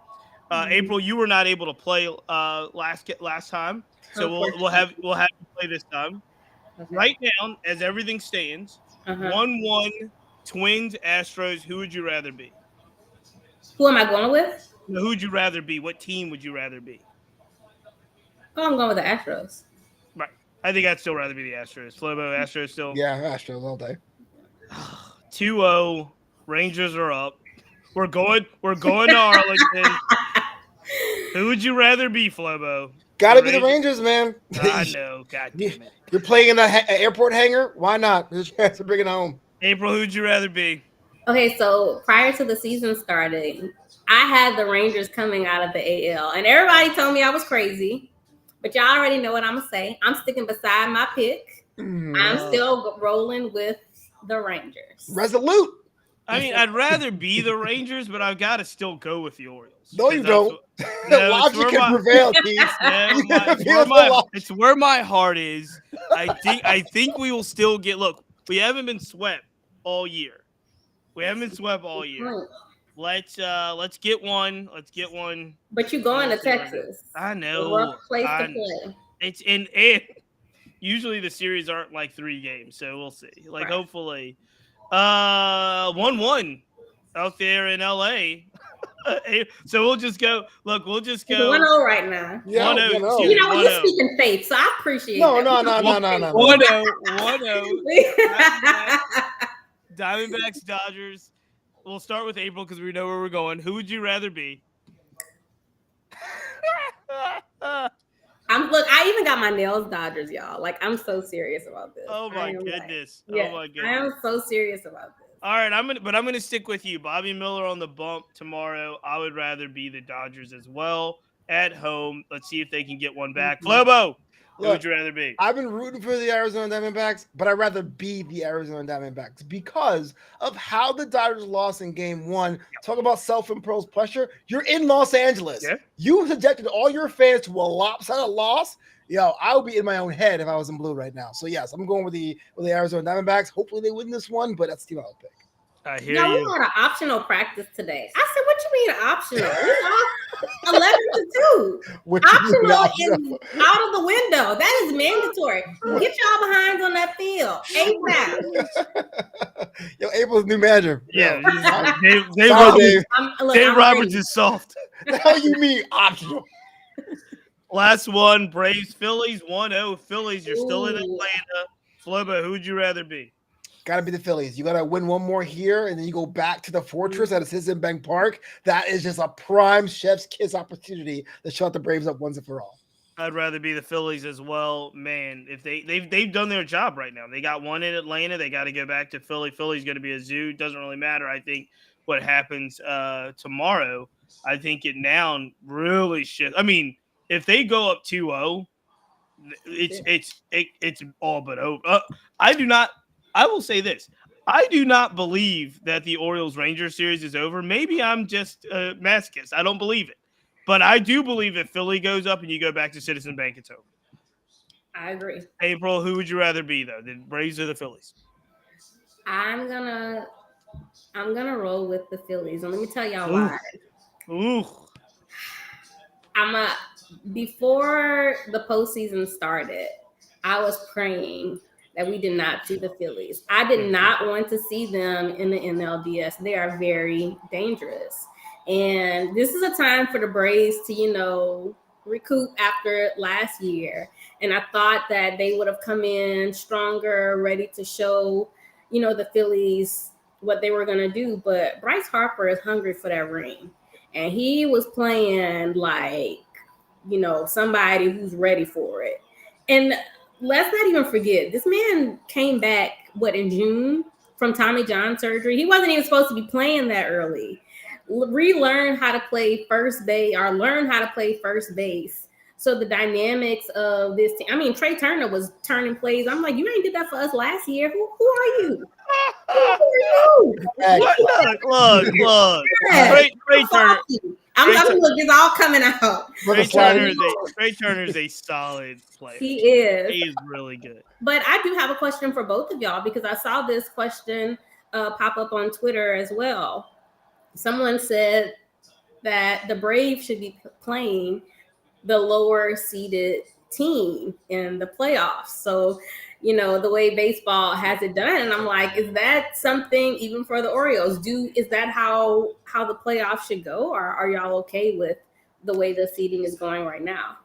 April, you were not able to play last time, so we'll have you play this time. Okay. Right now, as everything stands, 1-1 Twins Astros. Who would you rather be? Who am I going with? Who would you rather be? What team would you rather be? Oh, I'm going with the Astros. Right. I think I'd still rather be the Astros. Flobo, Astros still. Yeah, Astros all day. 2-0. Rangers are up. We're going to Arlington. Who would you rather be, Flobo? Gotta be the Rangers, man. I know. God damn it. You're playing in an airport hangar? Why not? There's a chance to bring it home. April, who'd you rather be? Okay, so prior to the season starting, I had the Rangers coming out of the AL, and everybody told me I was crazy. But y'all already know what I'm gonna say. I'm sticking beside my pick. I'm still rolling with the Rangers. Resolute. I mean, I'd rather be the Rangers, but I've got to still go with the Orioles. No, you don't. Logic can prevail, Keith. It's where my heart is. I think we will still get. Look, we haven't been swept all year. Let's get one. Let's get one. But you're going to Texas. I know. The rough place to play. It's and usually the series aren't like 3 games, so we'll see. Like hopefully, 1-1 out there in LA. So we'll just go. Look, we'll just go 1-0 right now. Yeah, 1-0. You know, you're speaking faith, so I appreciate that. No. 1-0. Diamondbacks, Dodgers. We'll start with April because we know where we're going. Who would you rather be? I even got my nails Dodgers, y'all. Like, I'm so serious about this. Oh my goodness. I am so serious about this. All right, I'm gonna stick with you. Bobby Miller on the bump tomorrow. I would rather be the Dodgers as well at home. Let's see if they can get one back. Flobo, who would you rather be? I've been rooting for the Arizona Diamondbacks, but I'd rather be the Arizona Diamondbacks because of how the Dodgers lost in Game 1. Talk about self-imposed pressure. You're in Los Angeles. Yeah. You subjected all your fans to a lopsided loss. Yo, I would be in my own head if I was in blue right now. So yes, I'm going with the Arizona Diamondbacks. Hopefully they win this one, but that's the team I would pick. I hear you. We had an optional practice today. I said, "What you mean optional? 11-2. Optional is out of the window. That is mandatory. Get y'all behinds on that field. ASAP." Yo, April's new manager. Yeah, Dave Roberts is soft. The hell you mean optional? Last one, Braves, Phillies, 1-0. Phillies, you're still in Atlanta. Flobo, who would you rather be? Got to be the Phillies. You got to win one more here, and then you go back to the Fortress at Citizen Bank Park. That is just a prime chef's kiss opportunity to shut the Braves up once and for all. I'd rather be the Phillies as well. Man, if they've done their job right now. They got one in Atlanta. They got to go back to Philly. Philly's going to be a zoo. Doesn't really matter. I think what happens tomorrow, I think it now really shifts. I mean, if they go up 2-0, it's all but over. I will say this. I do not believe that the Orioles-Rangers series is over. Maybe I'm just a masochist. I don't believe it. But I do believe if Philly goes up and you go back to Citizen Bank, it's over. I agree. April, who would you rather be, though, the Braves or the Phillies? I'm gonna roll with the Phillies. And let me tell y'all why. Before the postseason started, I was praying that we did not see the Phillies. I did not want to see them in the NLDS. They are very dangerous. And this is a time for the Braves to, recoup after last year. And I thought that they would have come in stronger, ready to show, the Phillies what they were going to do. But Bryce Harper is hungry for that ring. And he was playing like, somebody who's ready for it. And let's not even forget, this man came back, in June from Tommy John surgery. He wasn't even supposed to be playing that early. Relearn how to play first base or learn how to play first base. So the dynamics of this team, Trey Turner was turning plays. I'm like, you ain't did that for us last year. Who are you? Who are you? Look. Trey Turner. Look, it's all coming out. Trey Turner is a solid player. He is. He is really good. But I do have a question for both of y'all because I saw this question pop up on Twitter as well. Someone said that the Braves should be playing the lower seeded team in the playoffs. So, the way baseball has it done. And I'm like, is that something even for the Orioles? Is that how the playoffs should go? Or are y'all okay with the way the seeding is going right now?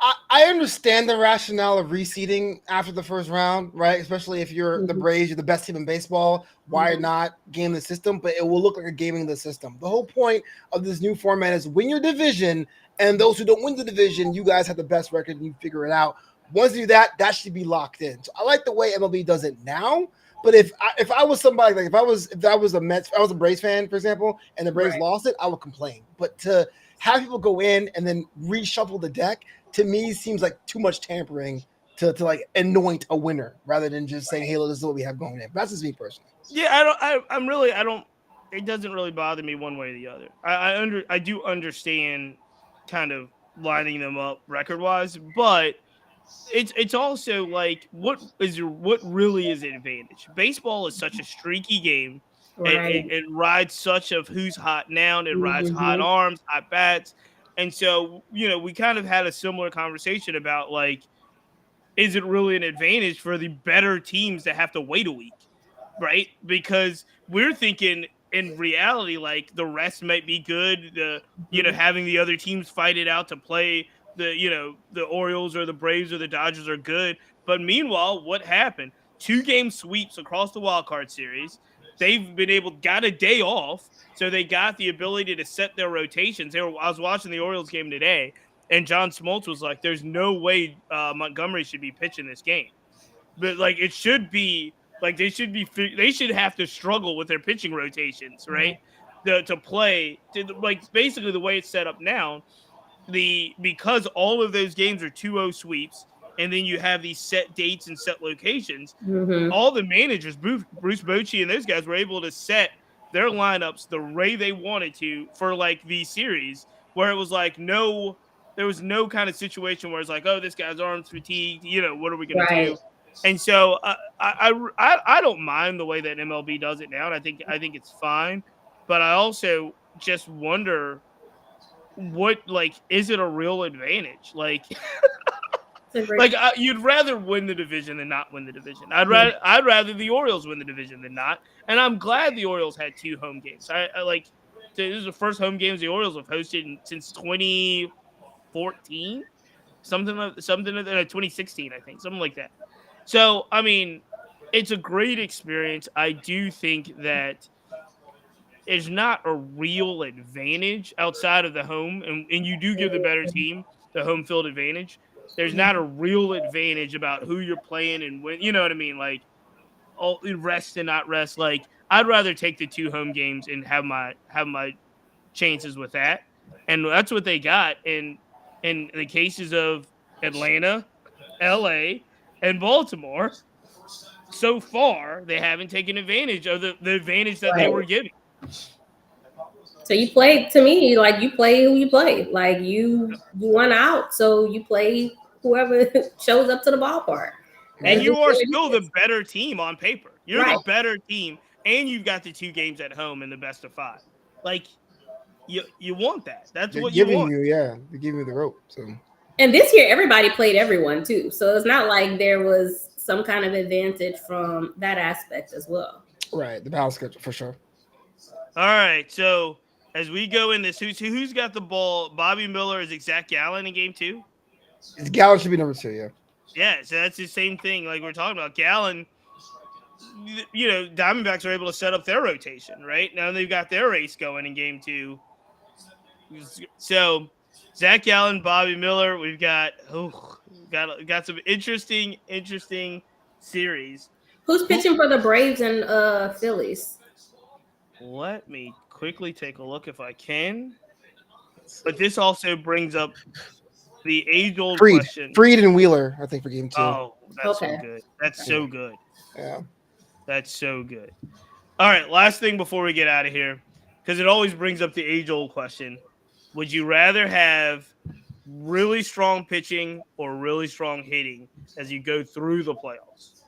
I understand the rationale of reseeding after the first round, right? Especially if you're the Braves, you're the best team in baseball. Why not game the system? But it will look like a gaming the system. The whole point of this new format is win your division, and those who don't win the division, you guys have the best record and you figure it out. Once you do that, that should be locked in. So I like the way MLB does it now. But if I was somebody like if I was a Mets, if I was a Braves fan, for example, and the Braves lost it, I would complain. But to have people go in and then reshuffle the deck, to me seems like too much tampering to like anoint a winner rather than just saying, hey, look, this is what we have going in. That's just me personally. Yeah, I don't it doesn't really bother me one way or the other. I do understand kind of lining them up record wise, but it's also like what really is an advantage? Baseball is such a streaky game. It rides such of who's hot now, and it rides hot arms, hot bats. And so, we kind of had a similar conversation about like, is it really an advantage for the better teams that have to wait a week? Right? Because we're thinking in reality, like the rest might be good. Having the other teams fight it out to play the Orioles or the Braves or the Dodgers are good. But meanwhile, what happened? 2-game sweeps across the wild card series. They've got a day off, so they got the ability to set their rotations. I was watching the Orioles game today, and John Smoltz was like, "There's no way Montgomery should be pitching this game." But like it should be like they should have to struggle with their pitching rotations, right? To play like basically the way it's set up now, because all of those games are 2-0 sweeps, and then you have these set dates and set locations. All the managers, Bruce Bochy and those guys, were able to set their lineups the way they wanted to for like the series, where it was like there was no kind of situation where it's like, oh, this guy's arms fatigued, what are we going to do? And so I don't mind the way that MLB does it now, and I think it's fine. But I also just wonder is it a real advantage? Like, you'd rather win the division than not win the division. I'd rather the Orioles win the division than not. And I'm glad the Orioles had 2 home games. I like this is the first home games the Orioles have hosted since 2014, something like 2016, I think, something like that. So, I mean, it's a great experience. I do think that it's not a real advantage outside of the home, and you do give the better team the home field advantage. There's not a real advantage about who you're playing and when, you know what I mean? Like, all rest and not rest. Like, I'd rather take the 2 home games and have my chances with that. And that's what they got in the cases of Atlanta, LA, and Baltimore. So far, they haven't taken advantage of the advantage that they were given. So you play, to me, like you play who you play. Like you won out, so you play whoever shows up to the ballpark. And you are still the better team on paper. You're the better team, and you've got the 2 games at home in the best of 5. Like, you want that. That's what you want. They're giving you the rope. So. And this year, everybody played everyone too. So it's not like there was some kind of advantage from that aspect as well. Right, the balance schedule for sure. All right, so as we go in this, who's got the ball? Bobby Miller, is it Zach Gallen in game 2? Gallen should be number 2, yeah. Yeah, so that's the same thing like we're talking about. Gallen, Diamondbacks are able to set up their rotation, right? Now they've got their race going in game 2. So Zach Gallen, Bobby Miller, we've got some interesting series. Who's pitching for the Braves and Phillies? Let me quickly take a look if I can. But this also brings up the age-old question. Fried and Wheeler, I think, for game 2. Oh, that's so good. That's so good. Yeah. That's so good. All right, last thing before we get out of here, because it always brings up the age-old question. Would you rather have really strong pitching or really strong hitting as you go through the playoffs?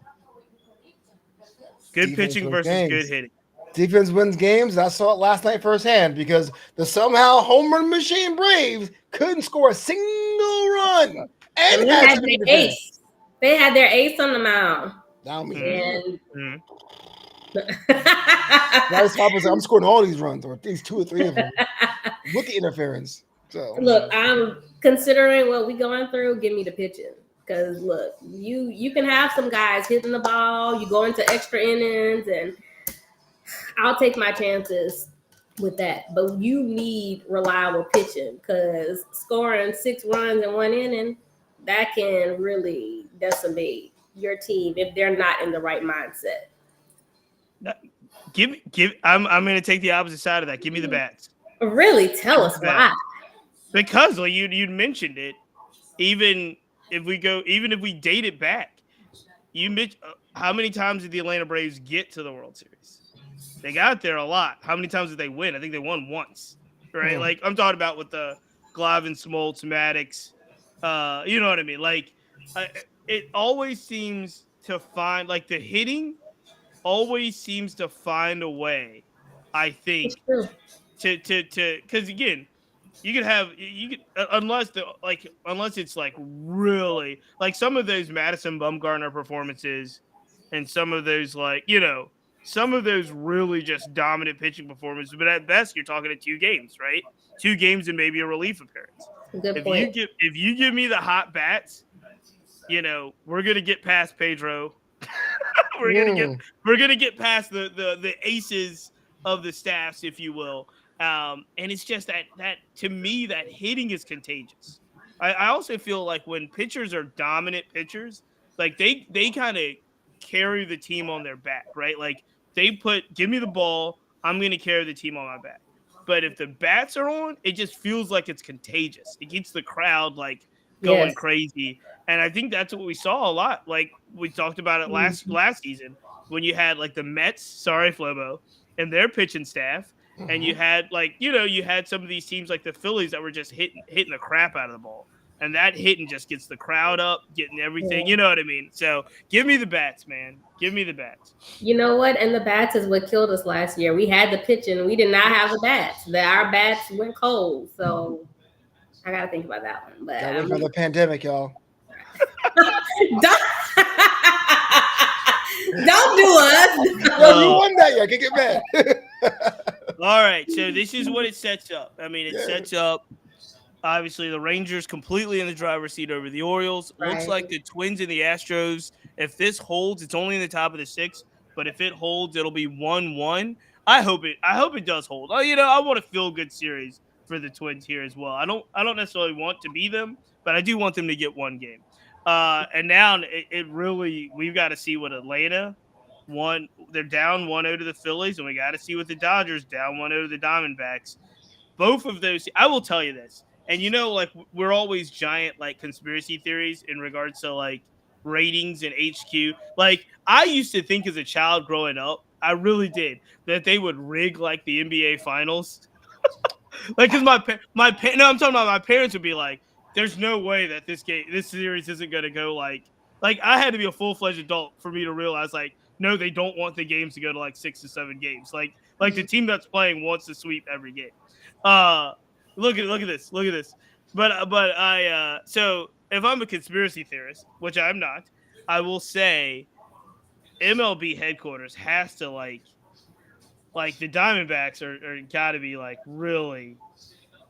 Good pitching versus good hitting. Defense wins games. I saw it last night firsthand because the somehow home run machine Braves couldn't score a single run. And they had their ace. They had their ace on the mound. I'm scoring all these runs, or at least 2 or 3 of them. With the interference. So look, I'm considering what we going through. Give me the pitching. Because look, you can have some guys hitting the ball, you go into extra innings, and I'll take my chances with that. But you need reliable pitching because scoring 6 runs in one inning, that can really decimate your team if they're not in the right mindset. I'm going to take the opposite side of that. Give me the bats. Really, tell us why. Because like you mentioned it, even if we date it back, how many times did the Atlanta Braves get to the World Series? They got there a lot. How many times did they win? I think they won once, right? Like I'm talking about with the Glavine, Smoltz, Maddox. You know what I mean? Like it always seems to find like the hitting always seems to find a way. I think to because again, you could have you could unless it's like really like some of those Madison Bumgarner performances and some of those some of those really just dominant pitching performances, but at best you're talking to 2 games, right? 2 games and maybe a relief appearance. Good point. If you give me the hot bats, we're gonna get past Pedro. we're gonna get past the aces of the staffs, if you will. And it's just that to me that hitting is contagious. I also feel like when pitchers are dominant pitchers, like they kind of carry the team on their back, right? Like give me the ball, I'm gonna carry the team on my back. But if the bats are on, it just feels like it's contagious. It gets the crowd like going crazy. And I think that's what we saw a lot. Like we talked about it last season when you had like the Mets, sorry Flobo, and their pitching staff, and you had you had some of these teams like the Phillies that were just hitting the crap out of the ball. And that hitting just gets the crowd up, getting everything. You know what I mean? So give me the bats, man. Give me the bats. You know what? And the bats is what killed us last year. We had the pitching. We did not have the bats. Our bats went cold. So I got to think about that one. But wait for the pandemic, y'all. Don't do us. Well, you won that. Y'all can get mad. All right. So this is what it sets up. I mean, it sets up. Obviously, the Rangers completely in the driver's seat over the Orioles. Right. Looks like the Twins and the Astros. If this holds, it's only in the top of the 6. But if it holds, it'll be 1-1. I hope it does hold. I want a feel-good series for the Twins here as well. I don't necessarily want to be them, but I do want them to get one game. And now it really we've got to see what Atlanta won. They're down 1-0 to the Phillies, and we got to see what the Dodgers down 1-0 to the Diamondbacks. Both of those, I will tell you this. And like we're always giant like conspiracy theories in regards to like ratings and HQ. Like I used to think as a child growing up, I really did, that they would rig like the NBA finals. Like because I'm talking about my parents would be like, there's no way that this series isn't going to go like I had to be a full-fledged adult for me to realize like, no, they don't want the games to go to like 6 to 7 games. Like the team that's playing wants to sweep every game. Look at this. But I so if I'm a conspiracy theorist, which I'm not, I will say MLB headquarters has to like the Diamondbacks are got to be like really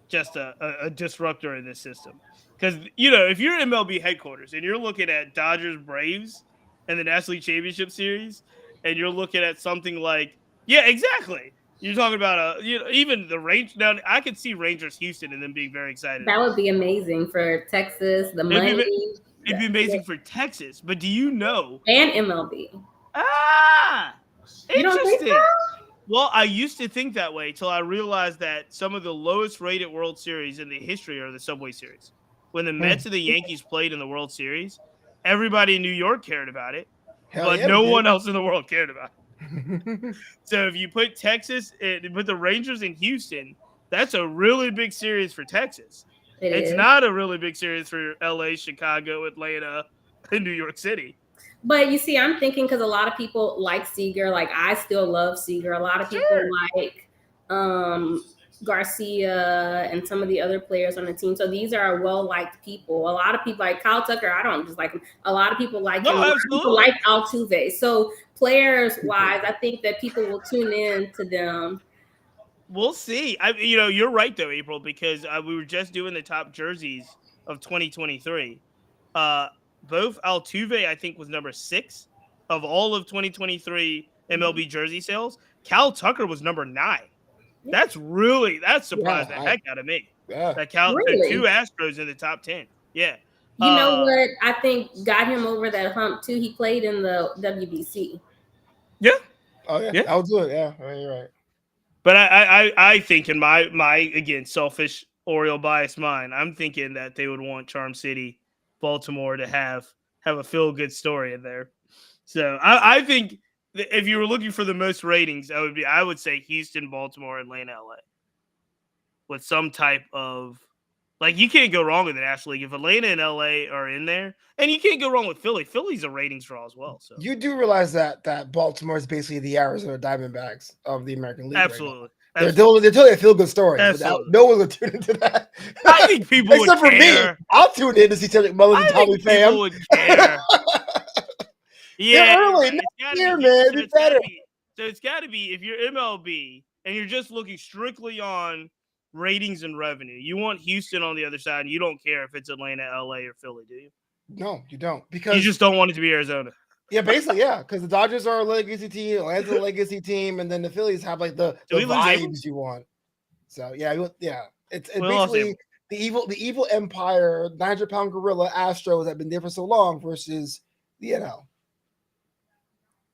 just a disruptor in this system. Because if you're MLB headquarters and you're looking at Dodgers Braves and the National League Championship Series, and you're looking at something like exactly. You're talking about even the Rangers. Now I could see Rangers Houston and them being very excited. That would be amazing for Texas. The money. It'd be amazing for Texas. But do you know? And MLB. Interesting. You don't think so? Well, I used to think that way until I realized that some of the lowest rated World Series in the history are the Subway Series. When the Mets and the Yankees played in the World Series, everybody in New York cared about it, but no one else in the world cared about it. So if you put Texas and put the Rangers in Houston, that's a really big series for Texas. It's not a really big series for LA, Chicago, Atlanta, and New York City. But you see, I'm thinking because a lot of people like Seager. Like I still love Seager. A lot of people like Garcia and some of the other players on the team. So these are well-liked people. A lot of people like Kyle Tucker. I don't just like him. A lot of people like him. People like Altuve. So players-wise, I think that people will tune in to them. We'll see. You're right though, April, because we were just doing the top jerseys of 2023. Uh, both Altuve, I think, was number 6 of all of 2023 MLB jersey sales. Cal Tucker was number 9. Yeah. That surprised the Yeah, heck out of me. yeah. That two Really? Astros in the top 10. Yeah. You know what I think got him over that hump too? He played in the WBC. Yeah. Oh yeah, Yeah. that was good. Yeah, you're right. But I think in my again selfish Oriole bias mind, I'm thinking that they would want Charm City, Baltimore to have a feel good story in there. So I think that if you were looking for the most ratings, I would say Houston, Baltimore, Atlanta, LA, with some type of like you can't go wrong with the National League if Atlanta and LA are in there, and you can't go wrong with Philly. Philly's a ratings draw as well. So You do realize that Baltimore is basically the Arizona Diamondbacks of the American League right now. absolutely. They're totally a feel-good story, Absolutely. but no one's gonna tune into that. I think people except would for care. me. I'll tune in to see Cedric Mullins and Tommy Pham. People would care. Yeah, They're early. right. Next year, man. Be better. So it's got to be if you're MLB and you're just looking strictly on ratings and revenue. You want Houston on the other side, and you don't care if it's Atlanta, LA, or Philly, do you? No, you don't, because You just don't want it to be Arizona. yeah, basically, yeah, because the Dodgers are a legacy team, Atlanta's a legacy team, and then the Phillies have like the vibes you want. So yeah, it's basically the evil empire, 900-pound gorilla Astros have been there for so long versus the NL.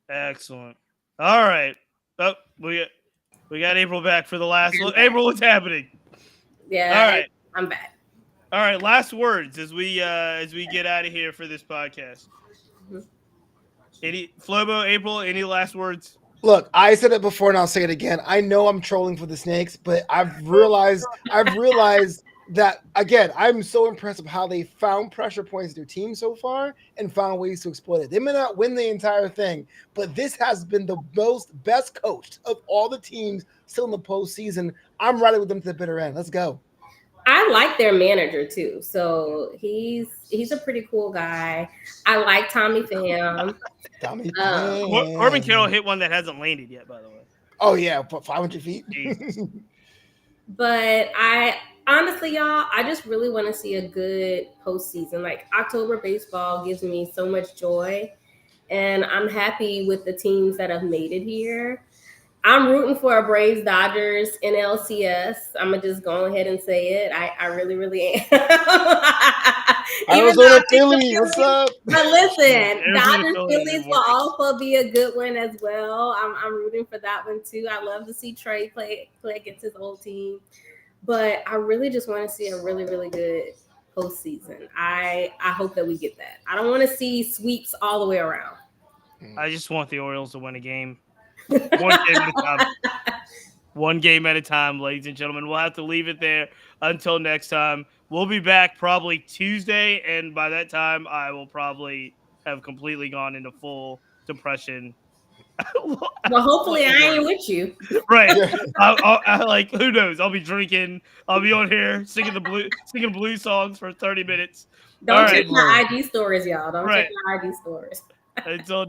Excellent. All right. Oh, we got April back for the last look. April, what's happening? Yeah. All right. I'm back. All right. Last words as we get out of here for this podcast. Any Flobo, April? Any last words? Look, I said it before and I'll say it again. I know I'm trolling for the Snakes, but I've realized that again, I'm so impressed with how they found pressure points in their team so far and found ways to exploit it. They may not win the entire thing, but this has been the best coached of all the teams still in the postseason. I'm riding with them to the bitter end. Let's go. I like their manager too. So he's a pretty cool guy. I like Tommy Pham. Corbin Carroll hit one that hasn't landed yet, by the way. Oh yeah, 500 feet. But I honestly, y'all, I just really want to see a good postseason. Like October baseball gives me so much joy, and I'm happy with the teams that have made it here. I'm rooting for a Braves Dodgers NLCS. I'm gonna just go ahead and say it. I really, really am. Arizona Philly, what's up? But listen, Dodgers Phillies will also be a good one as well. I'm rooting for that one too. I love to see Trey play against his old team. But I really just want to see a really, really good postseason. I hope that we get that. I don't want to see sweeps all the way around. I just want the Orioles to win a game. One game at a time. One game at a time, ladies and gentlemen. We'll have to leave it there until next time. We'll be back probably Tuesday, and by that time, I will probably have completely gone into full depression. Well, hopefully, I ain't with you. Right. I like, who knows? I'll be drinking. I'll be on here singing blues songs for 30 minutes. Don't check my IG stories, y'all. Don't check my IG stories. Until